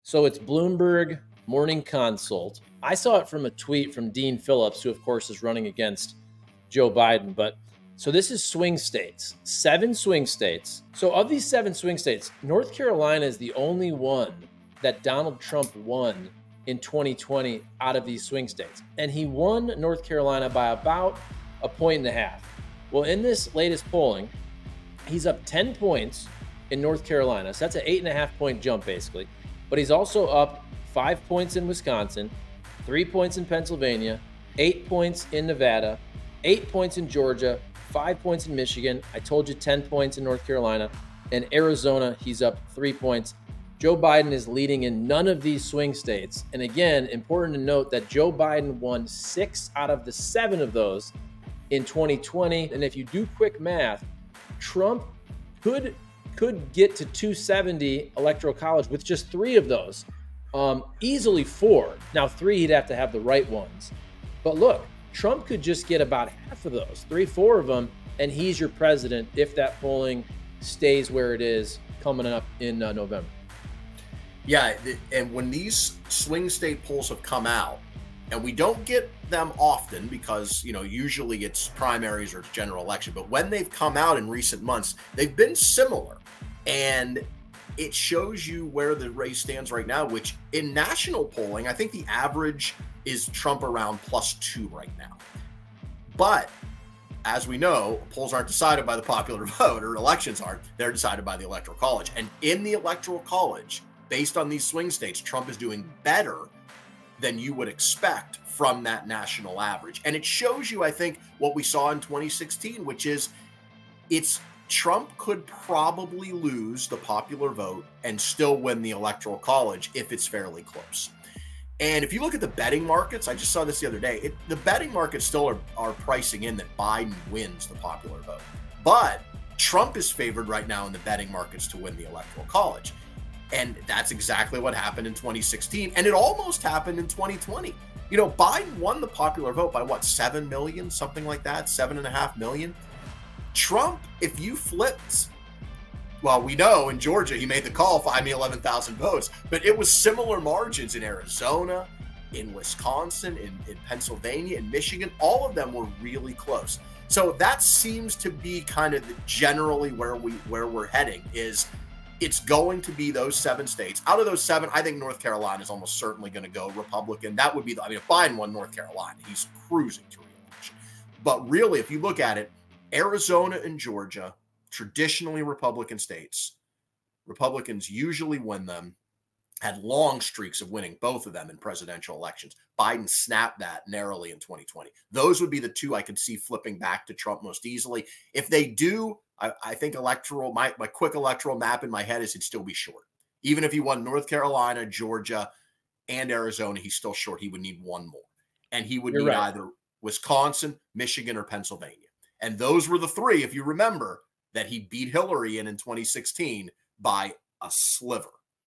So it's Bloomberg Morning Consult. I saw it from a tweet from Dean Phillips, who of course is running against Joe Biden. But so this is swing states, 7 swing states. So of these 7 swing states, North Carolina is the only one that Donald Trump won in 2020 out of these swing states. And he won North Carolina by about 1.5 points. Well, in this latest polling, he's up 10 points in North Carolina. So that's an 8.5 point jump basically. But he's also up 5 points in Wisconsin, 3 points in Pennsylvania, 8 points in Nevada, 8 points in Georgia, 5 points in Michigan. I told you 10 points in North Carolina. And Arizona, he's up 3 points. Joe Biden is leading in none of these swing states. And again, important to note that Joe Biden won 6 out of the 7 of those in 2020. And if you do quick math, Trump could get to 270 electoral college with just 3 of those. Easily 4. Now 3, he'd have to have the right ones. But look, Trump could just get about half of those, 3-4 of them, and he's your president if that polling stays where it is coming up in November. Yeah, and when these swing state polls have come out, and we don't get them often because, you know, usually it's primaries or it's general election, but when they've come out in recent months, they've been similar. And it shows you where the race stands right now, which in national polling, I think the average is Trump around +2 right now. But as we know, polls aren't decided by the popular vote, or elections aren't. They're decided by the Electoral College. And in the Electoral College, based on these swing states, Trump is doing better than you would expect from that national average. And it shows you, I think, what we saw in 2016, which is Trump could probably lose the popular vote and still win the Electoral College if it's fairly close. And if you look at the betting markets, I just saw this the other day, the betting markets still are pricing in that Biden wins the popular vote. But Trump is favored right now in the betting markets to win the Electoral College. And that's exactly what happened in 2016. And it almost happened in 2020. You know, Biden won the popular vote by what, 7 million, something like that, 7.5 million. Trump, if you flipped, well, we know in Georgia, he made the call, 11,000 votes, but it was similar margins in Arizona, in Wisconsin, in Pennsylvania, in Michigan. All of them were really close. So that seems to be kind of generally where we're heading is it's going to be those 7 states. Out of those 7, I think North Carolina is almost certainly going to go Republican. That would be if Biden won North Carolina, he's cruising to re-election. But really, if you look at it, Arizona and Georgia, traditionally Republican states, Republicans usually win them, had long streaks of winning both of them in presidential elections. Biden snapped that narrowly in 2020. Those would be the 2 I could see flipping back to Trump most easily. If they do, I think my quick electoral map in my head is he'd still be short. Even if he won North Carolina, Georgia, and Arizona, he's still short. He would need 1 more. And he would need either Wisconsin, Michigan, or Pennsylvania. And those were the 3, if you remember, that he beat Hillary in 2016 by a sliver.